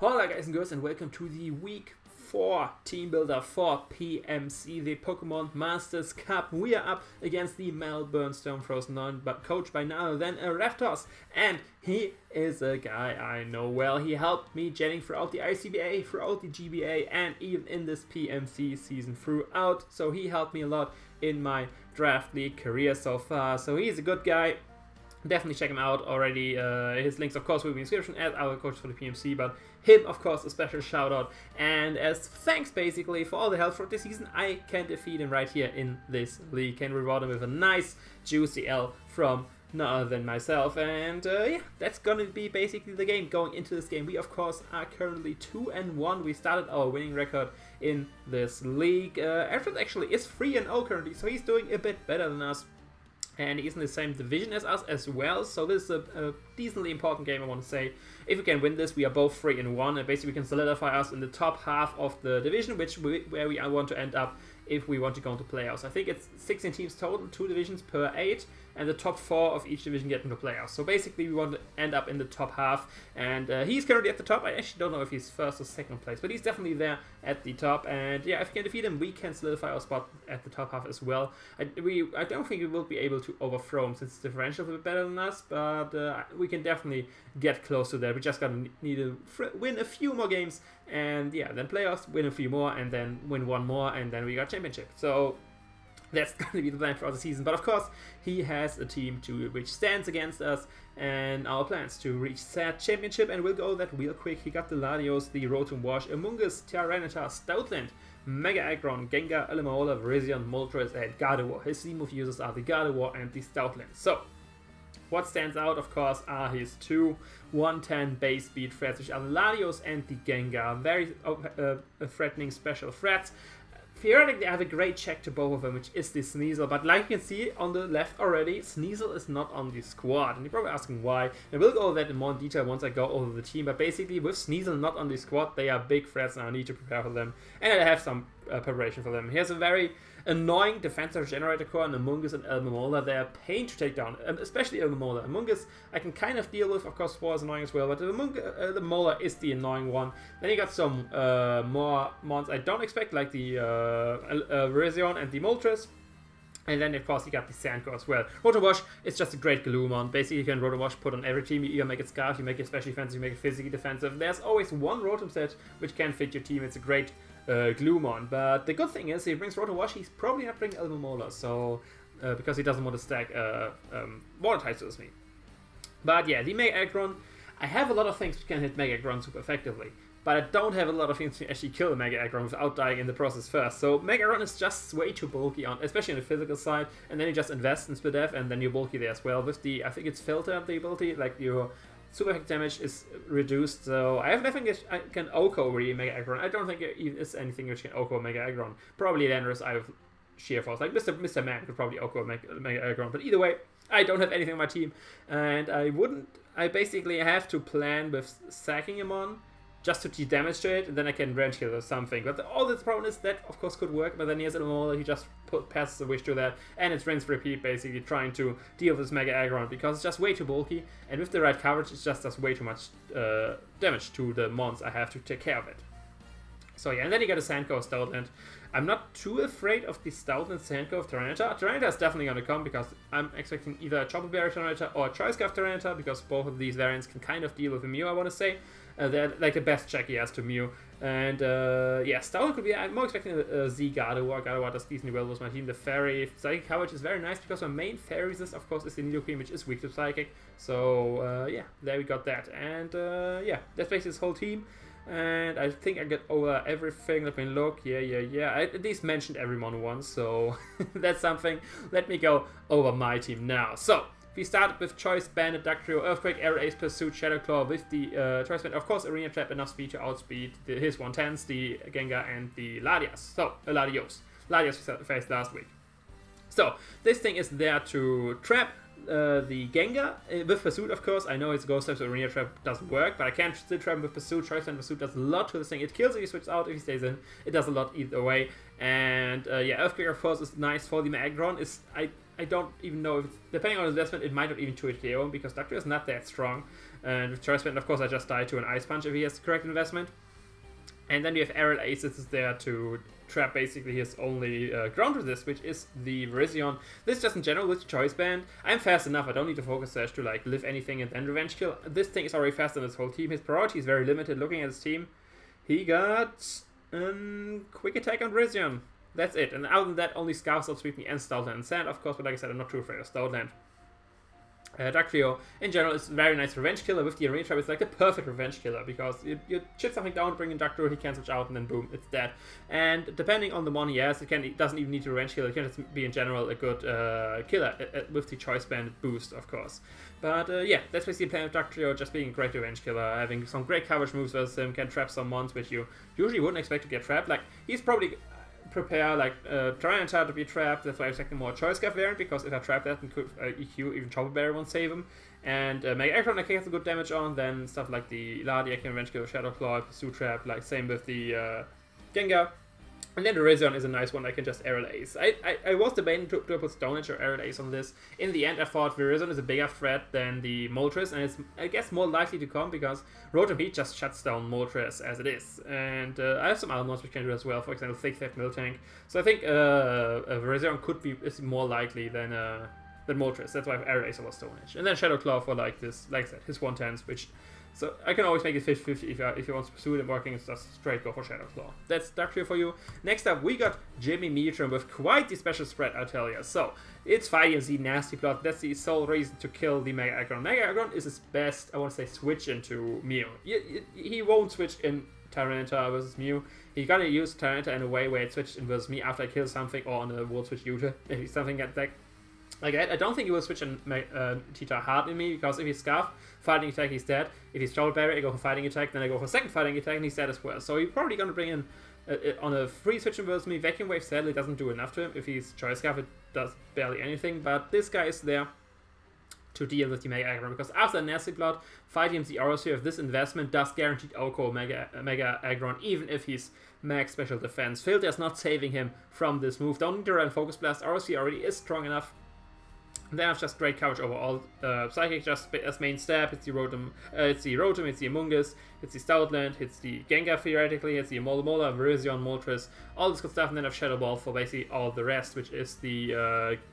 Hola guys and girls, and welcome to the Week 4 Team Builder for PMC, the Pokemon Masters Cup. We are up against the Melbourne Storm Throws, coached by none other than Arahpthos, and he is a guy I know well. He helped me jetting throughout the ICBA, throughout the GBA, and even in this PMC season throughout, so he helped me a lot in my draft league career so far, so he's a good guy. Definitely check him out already. His links, of course, will be in the description as our coach for the PMC, but him, of course, a special shout out. And as thanks, basically, for all the help for this season, I can defeat him right here in this league. Can reward him with a nice, juicy L from none other than myself. And yeah, that's gonna be basically the game. Going into this game, we, of course, are currently 2-1. We started our winning record in this league. Arahpthos actually is 3-0 currently, so he's doing a bit better than us. And he's in the same division as us as well, so this is a decently important game, I want to say. If we can win this, we are both 3-1, and basically we can solidify us in the top half of the division, where we want to end up if we want to go into playoffs. I think it's 16 teams total, 2 divisions per 8, and the top 4 of each division get into playoffs. So basically we want to end up in the top half, and he's currently at the top. I actually don't know if he's first or second place, but he's definitely there at the top, and yeah, if we can defeat him, we can solidify our spot at the top half as well. I don't think we will be able to overthrow him, since the differential is a bit better than us, but we can definitely get close to that. We just gotta need to win a few more games, and yeah, then playoffs, win a few more, and then win one more, and then we got championship. So that's going to be the plan for the season. But of course, he has a team which stands against us, and our plans to reach that championship. And we'll go that real quick. He got the Latios, the Rotom-Wash, Amoonguss, Tyranitar, Stoutland, Mega Aggron, Gengar, Alomomola, Virizion, Moltres, and Gardevoir. His Z-move users are the Gardevoir and the Stoutland. So what stands out, of course, are his two 110 base speed threats, which are the Latios and the Gengar. Very threatening special threats. Theoretically, I have a great check to both of them, which is the Scizor, but like you can see on the left already, Scizor is not on the squad, and you're probably asking why. And we'll go over that in more detail once I go over the team, but basically with Scizor not on the squad, they are big threats and I need to prepare for them, and I have some preparation for them. Here's a very annoying defensive generator core, and Amoonguss and Alomomola. They are a pain to take down, especially Alomomola. Amoonguss I can kind of deal with, of course, Spore is annoying as well, but Alomomola is the annoying one. Then you got some more mons I don't expect, like the Virizion and the Moltres. And then, of course, you got the Sandcore as well. Rotom-Wash is just a great glue mon. Basically, you can Rotom-Wash put on every team. You either make it Scarf, you make it special defensive, you make it physically defensive. There's always one Rotom set which can fit your team. It's a great glue mon. But the good thing is, he brings Rotom-Wash, he's probably not bringing Alomomola, so because he doesn't want to stack water types with me. But yeah, the Mega Aggron, I have a lot of things which can hit Mega Aggron super effectively, but I don't have a lot of things to actually kill a Mega Aggron without dying in the process first. So Mega Aggron is just way too bulky, especially on the physical side, and then you just invest in Split F, and then you're bulky there as well. With the, I think it's Filter, the ability, like your super effect damage is reduced, so I think I can OHKO really Mega Aggron. I don't think there even is anything which can OHKO Mega Aggron. Probably Landorus out of sheer force, like Mr. Man could probably OHKO Mega Aggron, but either way, I don't have anything on my team, and I basically have to plan with sacking him on, just to deal damage to it, and then I can range kill or something. But all the problem is that, of course, could work, but then he has Alomomola, he just passes a wish to that, and it's rinse repeat, basically, trying to deal with this Mega Aggron, because it's just way too bulky, and with the right coverage, it just does way too much damage to the mons I have to take care of it. So yeah, and then you got a Sandcore Stoutland. I'm not too afraid of the Stoutland Sandcore of Tyranitar. Tyranitar is definitely going to come, because I'm expecting either a Chocolate Berry Tyranitar or a Choice-Scarf Tyranitar, because both of these variants can kind of deal with a Mew, I want to say. They're like the best check he has to Mew. And yeah, Stoutland could be, I'm more expecting a Z Gardevoir. Gardevoir does decently well with my team. The Fairy Psychic coverage is very nice, because my main Fairy resist, of course, is the Nidoqueen, which is weak to Psychic. So yeah, there we got that. And yeah, that's basically this whole team. And I think I get over everything. Let me look. Yeah. I at least mentioned every mon once, so that's something. Let me go over my team now. So we started with Choice Bandit, Duck Trio, Earthquake, Air Ace, Pursuit, Shadow Claw with the Choice Bandit. Of course, Arena Trap, enough speed to outspeed his 110s, the Gengar, and the Latias. So, Latios. Latios we faced last week. So, this thing is there to trap the Gengar with Pursuit, of course. I know it's Ghost type, so Arena Trap doesn't work, but I can still trap him with Pursuit. Choice Bandit Pursuit does a lot to this thing. It kills if he switches out, if he stays in. It does a lot either way. And yeah, Earthquake, of course, is nice for the Aggron. I don't even know if, depending on investment, it might not even 2-hit KO him, because Dugtrio is not that strong. And with Choice Band, of course, I just die to an Ice Punch if he has the correct investment. And then we have Aerial Ace is there to trap basically his only ground resist, which is the Virizion. This just in general with Choice Band, I'm fast enough, I don't need to Focus Sash to like live anything and then Revenge Kill. This thing is already faster than his whole team. His priority is very limited. Looking at his team, he got Quick Attack on Virizion. That's it. And other than that, only Scarf, Sweep Me, and Stoutland and Sand, of course, but like I said, I'm not too afraid of Stoutland. Dugtrio, in general, is a very nice revenge killer. With the Arena Trap, it's like the perfect revenge killer, because you chip something down, bring in Dugtrio, he can switch out, and then boom, it's dead. And depending on the mon he has, it doesn't even need to revenge kill, it can just be in general a good killer, with the Choice Band boost, of course. But yeah, that's basically playing with Dugtrio, just being a great revenge killer, having some great coverage moves versus him, can trap some mons which you usually wouldn't expect to get trapped. Like, he's probably prepare like Tyranitar to be trapped. That's why I expect a more Choice Scarf variant, because if I trap that, then could EQ, even Chopper Berry won't save him. And Mega Aggron I can get some good damage on. Then stuff like the Ladi I can revenge kill with Shadow Claw, Pursue Trap, like same with the Gengar. And then the Virizion is a nice one I can just Aerial Ace. I was debating to put Stone Edge or Aerial Ace on this. In the end, I thought Virizion is a bigger threat than the Moltres, and it's, I guess, more likely to come because Rotom-Heat just shuts down Moltres as it is. And I have some other mods which can do as well, for example, Thick Fat Miltank. So I think Virizion could be more likely than Moltres. That's why I have Aerial Ace over Stone Edge. And then Shadow Claw for like this, like I said, his 110s, which... So I can always make it 50-50 if you want to pursue it and working, it's just straight go for Shadow Claw. That's Dugtrio for you. Next up, we got Jimmy Neutron with quite the special spread, I tell you. So, it's 5EMC Nasty Plot. That's the sole reason to kill the Mega Aggron. Mega Aggron is his best, I want to say, switch into Mew. He won't switch in Tyranitar versus Mew. He's gonna use Tyranitar in a way where it switched in versus me after I kill something, or on a World Switch Uta, if something gets like that. I don't think he will switch in Tita hard in me, because if he's Scarf, fighting attack, he's dead. If he's Shovel Berry, I go for fighting attack, then I go for second fighting attack, and he's dead as well. So he's probably going to bring in, on a free switch versus me, Vacuum Wave sadly doesn't do enough to him. If he's Choice Scarf, it does barely anything, but this guy is there to deal with the Mega Aggron, because after Nasty Blood, 5EMC Aerosphere with this investment does guaranteed OHKO Mega Aggron, even if he's max special defense. Filter is not saving him from this move. Don't need to run Focus Blast. Aerosphere already is strong enough. Then it's just great coverage overall. Psychic just as main stab, hits the Rotom, it's the Amoonguss, hits the Stoutland, hits the Gengar theoretically, hits the Alomomola, Virizion, Moltres, all this good stuff, and then I have Shadow Ball for basically all the rest, which is the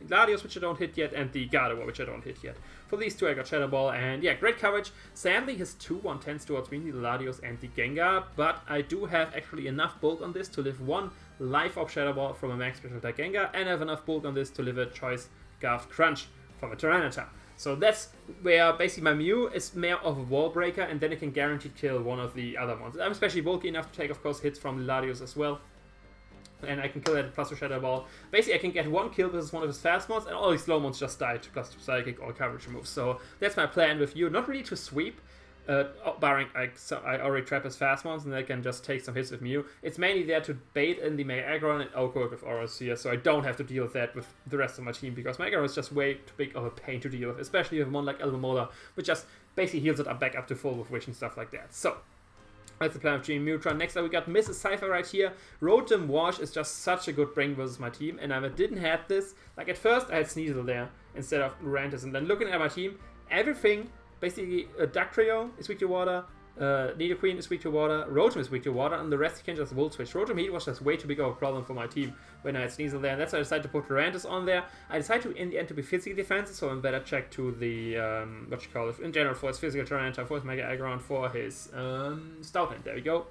Gladius, which I don't hit yet, and the Gardevoir, which I don't hit yet. For these two I got Shadow Ball, and yeah, great coverage. Sadly, his two 110s towards me, the Gladius and the Gengar, but I do have actually enough bulk on this to live one Life Orb Shadow Ball from a max special attack Gengar, and I have enough bulk on this to live a Choice Scarf Crunch from a Tyranitar. So that's where basically my Mew is more of a wall breaker, and then it can guaranteed kill one of the other ones. I'm especially bulky enough to take, of course, hits from Ladius as well. And I can kill that plus a Shadow Ball. Basically, I can get one kill versus one of his fast mons, and all these slow mons just die to plus 2 Psychic or coverage moves. So that's my plan with you. Not really to sweep, barring I already trap his fast mons, and I can just take some hits with Mew. It's mainly there to bait in the Mega Aggron and OHKO with Aerosphere, so I don't have to deal with that with the rest of my team, because Mega Aggron is just way too big of a pain to deal with, especially with one like Alomomola, which just basically heals it up back up to full with Wish and stuff like that. So that's the plan of Jimmy Neutron. Next up we got Mrs. Cypher right here. Rotom Wash is just such a good bring versus my team, and I didn't have this. Like at first I had Sneasel there instead of Lurantis, and then looking at my team, everything, basically Dugtrio is weak to water, Nidoqueen is weak to water, Rotom is weak to water, and the rest you can just Volt Switch. Rotom-Heat was just way too big of a problem for my team when I had Sneasel there, and that's why I decided to put Lurantis on there. I decided to, in the end, to be physically defensive, so I'm better check to the, in general, for his physical Tyranitar, for his Mega Aggron, for his Stoutland. There we go.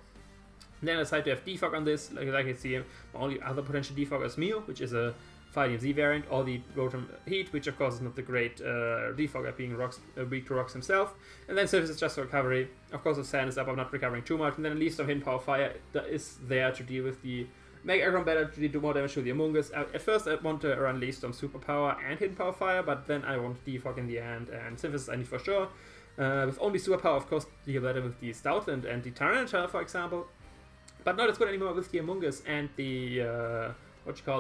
And then I decided to have Defog on this, like I can see, my only other potential Defog is Mew, which is a 5EMC variant, or the Rotom-Heat, which of course is not the great defogger, being weak to rocks himself. And then Surface is just for recovery. Of course, if Sand is up, I'm not recovering too much. And then at least some Hidden Power Fire is there to deal with the Mega Aggron better, to do more damage to the Amoonguss. At first, I want to run Leaf Storm Superpower and Hidden Power Fire, but then I want Defog in the end, and Synthesis I need for sure. With only Superpower, of course, deal better with the Stoutland and the Tyranitar, for example. But not as good anymore with the Amoonguss and the, what's the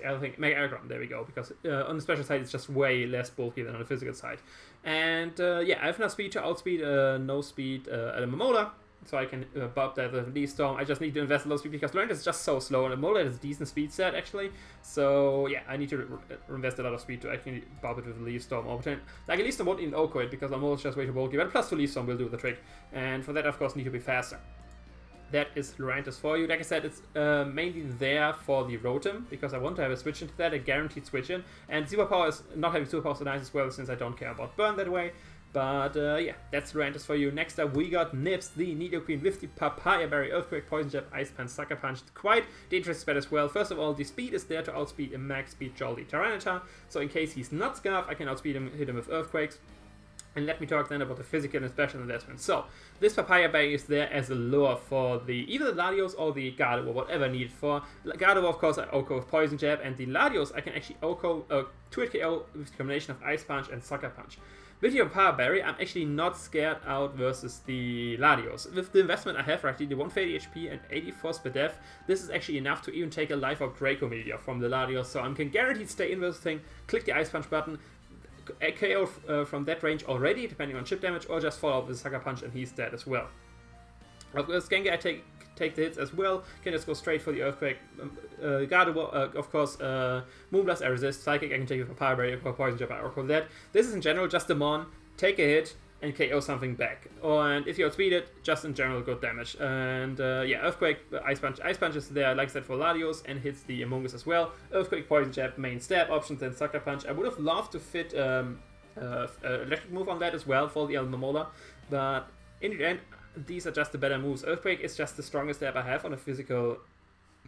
other thing? Mega Aggron, there we go, because on the special side it's just way less bulky than on the physical side. And yeah, I have enough speed to outspeed no speed Alomomola, so I can bump that with Leaf Storm. I just need to invest a lot of speed because Lurantis is just so slow, and Empoleon is a decent speed set actually. So yeah, I need to invest a lot of speed to actually bump it with Leaf Storm. Or pretend, like a Leaf Storm won't even OHKO it because Empoleon is just way too bulky, but plus 2 Leaf Storm will do the trick. And for that, of course, need to be faster. That is Lurantis for you. Like I said, it's mainly there for the Rotom, because I want to have a switch into that, a guaranteed switch in. And Superpower is not having Superpower so nice as well, since I don't care about burn that way. But yeah, that's Lurantis for you. Next up, we got Nips, the Nidoqueen with the Papaya Berry, Earthquake, Poison Jab, Ice Punch, Sucker Punch. Quite the interesting spread as well. First of all, the speed is there to outspeed a max speed Jolly Tyranitar. So in case he's not Scarf, I can outspeed him, hit him with Earthquakes. And let me talk then about the physical and special investment. So, this Papaya Berry is there as a lure for either the Latios or the Gardevoir, whatever needed for. Gardevoir, of course, I OHKO with Poison Jab, and the Latios I can actually OHKO 2-hit KO with the combination of Ice Punch and Sucker Punch. With the Papaya Berry, I'm actually not scared out versus the Latios. With the investment I have right here, the 140 HP and 84 speed def, this is actually enough to even take a Life Orb Draco Meteor from the Latios, so I can guaranteed stay in this thing, click the Ice Punch button, KO from that range already, depending on chip damage, or just follow up with Sucker Punch and he's dead as well. Of course, Gengar I take the hits as well, can just go straight for the Earthquake. Gardevoir, of course, Moonblast I resist, Psychic I can take with Papaya Berry, or Poison Jab or that. This is in general just a Mon, take a hit, and KO something back. And if you outspeed it, just in general good damage. And yeah, Earthquake, Ice Punch. Ice Punch is there, like I said, for Latios, and hits the Among Us as well. Earthquake, Poison Jab, main stab options, then Sucker Punch. I would have loved to fit Electric move on that as well for the Almamola, but in the end, these are just the better moves. Earthquake is just the strongest stab I have on a physical...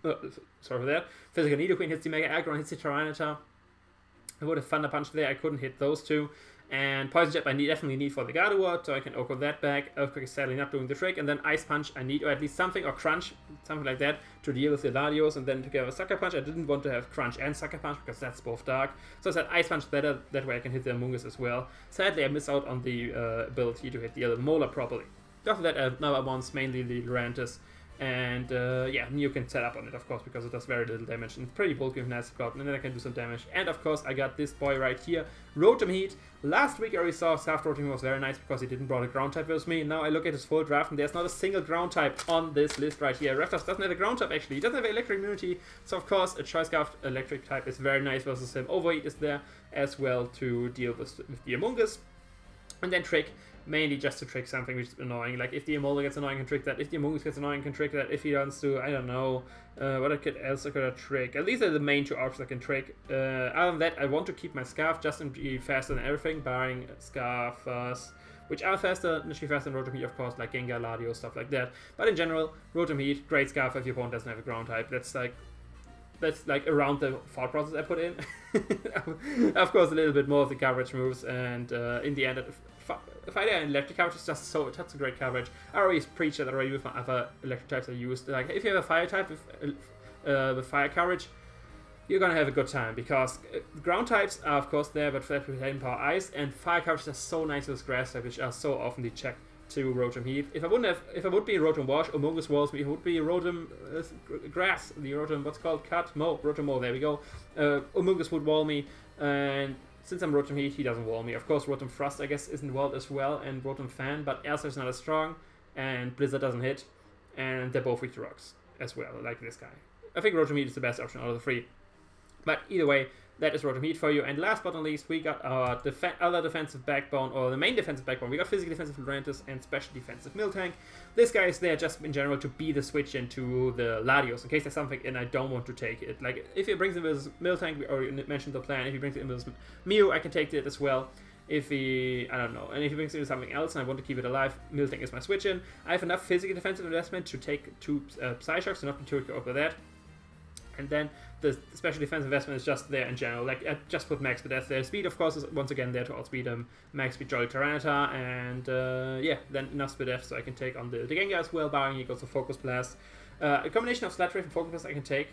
sorry for that. Physical Nidoqueen hits the Mega Aggron, hits the Tyranitar. I would have Thunder Punch there, I couldn't hit those two. And Poison Jab I definitely need for the Gardevoir, so I can OHKO that back. Earthquake is sadly not doing the trick. And then Ice Punch I need, or at least something, or Crunch, something like that, to deal with the Latios. And then together with Sucker Punch, I didn't want to have Crunch and Sucker Punch, because that's both dark. So I said Ice Punch better, that way I can hit the Among Us as well. Sadly, I miss out on the ability to hit the other Molar properly. After that, another one's mainly the Lurantis. And yeah, Neo can set up on it, of course, because it does very little damage and pretty bulky with nice scout, and then I can do some damage. And of course, I got this boy right here, Rotom-Heat. Last week I already saw Soft Rotom-Heat was very nice because he didn't brought a ground type with me. Now I look at his full draft and there's not a single ground type on this list right here. Arahpthos doesn't have a ground type actually, he doesn't have electric immunity, so of course a Choice Scarf electric type is very nice versus him. Overheat is there as well to deal with the Among Us. And then Trick, mainly just to trick something which is annoying. Like if the Emolga gets annoying, I can trick that. If the Among Us gets annoying, I can trick that. If he wants to, I don't know, what else I could trick. At least they're the main two options I can trick. Other than that, I want to keep my Scarf just to be faster than everything, barring Scarf, which are faster, literally faster than Rotom-Heat, of course, like Gengar, Latios, stuff like that. But in general, Rotom-Heat, great Scarf if your opponent doesn't have a ground type. That's like around the thought process I put in. Of course, a little bit more of the coverage moves, and in the end, Fire and electric coverage is just so, that's a great coverage. I already preached that already with my other electric types I used. Like, if you have a fire type with fire coverage, you're gonna have a good time, because ground types are of course there, but Flat Retain Power Ice and fire coverage is so nice with grass types, which are so often checked to Rotom-Heat. If I would be a Rotom Wash, Among Us walls me, it would be a Rotom Grass, the Rotom, what's called Cut? Mow, Rotom Mow, there we go. Among Us would wall me, and since I'm Rotom-Heat, he doesn't wall me. Of course, Rotom Frost, I guess, isn't walled as well, and Rotom Fan, but Elsa is not as strong, and Blizzard doesn't hit, and they're both weak to rocks as well, like this guy. I think Rotom-Heat is the best option out of the three. But either way, that is Rotom-Heat for you. And last but not least, we got our other defensive backbone, or the main defensive backbone. We got Physical Defensive Lurantis and Special Defensive Miltank. This guy is there just in general to be the switch into the Latios, in case there's something and I don't want to take it. Like, if he brings in with Miltank, we already mentioned the plan. If he brings it in with Mew, I can take it as well. If he, I don't know, and if he brings in something else and I want to keep it alive, Miltank is my switch in. I have enough physical defensive investment to take two Psyshocks, so not be too over that. And then the special defense investment is just there in general. Like, I just put max speed there. Speed, of course, is once again there to outspeed him. Max speed Jolly Tyranitar, and yeah, then enough speed F so I can take on the Gengar as well, barring he goes to Focus Blast. A combination of Sludge Wave and Focus Blast I can take,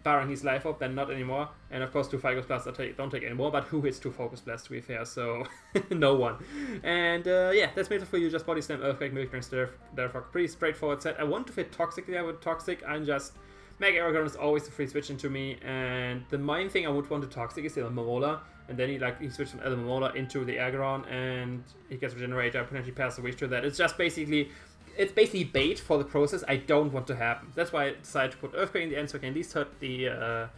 barring his Life Orb, then not anymore. And of course, 2 Focus Blasts I don't take anymore, but who hits 2 Focus Blasts to be fair, so no one. And yeah, that's made for you. Just Body Slam, Earthquake, Miltank, Starfog. Pretty straightforward set. I want to fit Toxic there with Toxic. I'm just... Mega Aggron is always a free switch into me, and the main thing I would want to Toxic is the Momola, and then he switches from Momola into the Aggron, and he gets Regenerator, potentially pass the wish to that. It's just basically it's basically bait for the process I don't want to happen. That's why I decided to put Earthquake in the end, so I can at least hurt the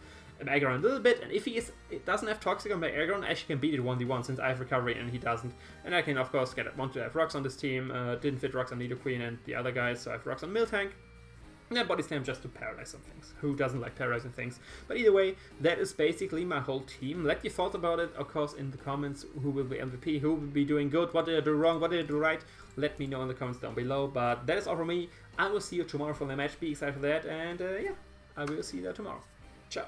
Aggron a little bit. And if it doesn't have Toxic on my Aggron, I actually can beat it 1v1 since I have Recovery and he doesn't. And I can, of course, want to have Rocks on this team. Didn't fit Rocks on Nidoqueen and the other guys, so I have Rocks on Miltank. And then Body Slam just to paralyze some things. Who doesn't like paralyzing things? But either way, that is basically my whole team. Let your thoughts about it, of course, in the comments. Who will be MVP? Who will be doing good? What did I do wrong? What did I do right? Let me know in the comments down below. But that is all from me. I will see you tomorrow for the match. Be excited for that. And yeah, I will see you there tomorrow. Ciao.